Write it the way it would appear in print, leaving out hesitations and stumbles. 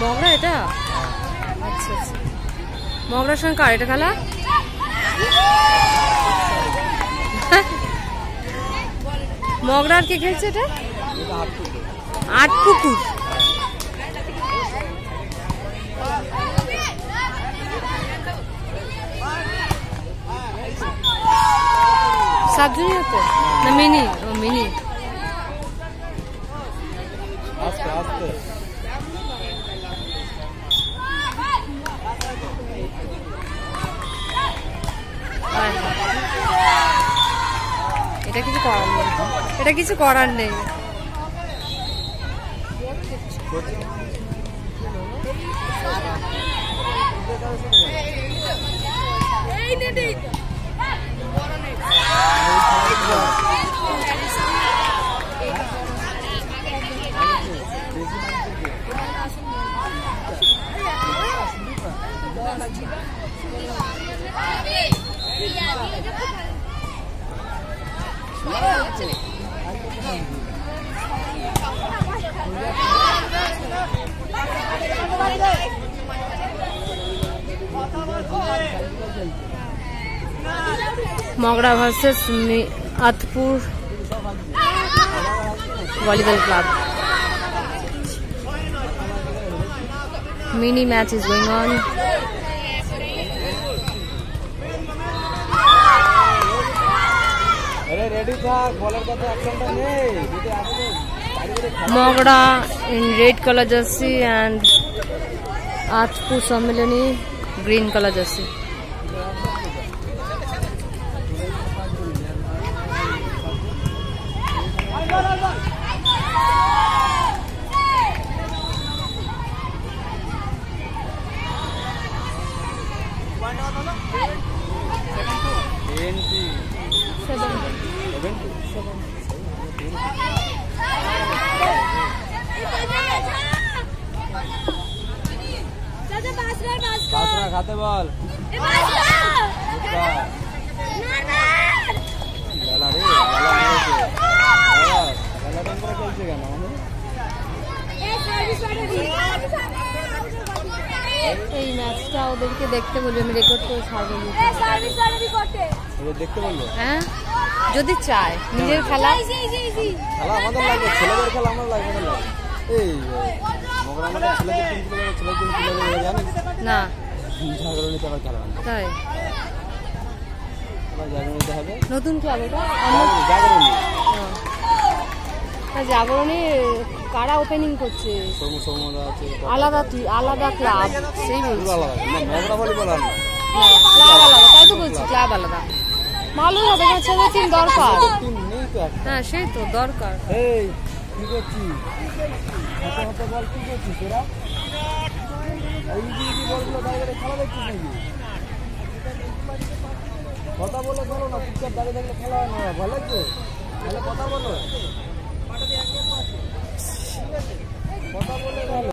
মগরা এটা? আচ্ছা আচ্ছা, মগরার সঙ্গে কার এটা খেলা? মগরার কে খেলছে এটা? আটপুকুর। সাব জুনিয়র তো না মিনি? ও মিনি। আস্তে আস্তে এটা কিছু করার নেই, এটা কিছু করার নেই। Magra versus Atpur volleyball club. Mini match is going on. Mogra in red color jersey and Atpur Sammelani green color jersey. খাতে বল এই ম্যাচটা ওদেরকে দেখতে বলবো, আমি রেকর্ড করে ছাড়বো। দেখতে বললো হ্যাঁ, যদি চায় নিজের খেলা। খেলা আমাদের লাগবে, ছেলেদের খেলা আমার লাগবে না। এই মগরা আমাদের ছেলেদের জানেন না, জাগরণীতে আবার খেলা তাই জাগরণীতে হবে নতুন ক্লাব এটা। জাগরণী জাগরণী কারা ওপেনিং করছে? আলাদা আলাদা ক্লাব, সেই বলছি। মগরা ভলিবল আর না, ক্লাব আলাদা, তাই তো বলছি, ক্লাব আলাদা। ভালোই হবে, ছেলে টিম দরকার। হ্যাঁ সেই তো দরকার। এই কি করছিস? হাতে হাতে বল কি করছিস তোরা? এই যে বলগুলো দাঁড়িয়ে খেলা দেখছিস নাকি? কথা বলে চলো না, চুপচাপ দাঁড়িয়ে থাকলে খেলা হয় না। ভালো লাগছে, তাহলে কথা বলো, কথা বলে ভালো।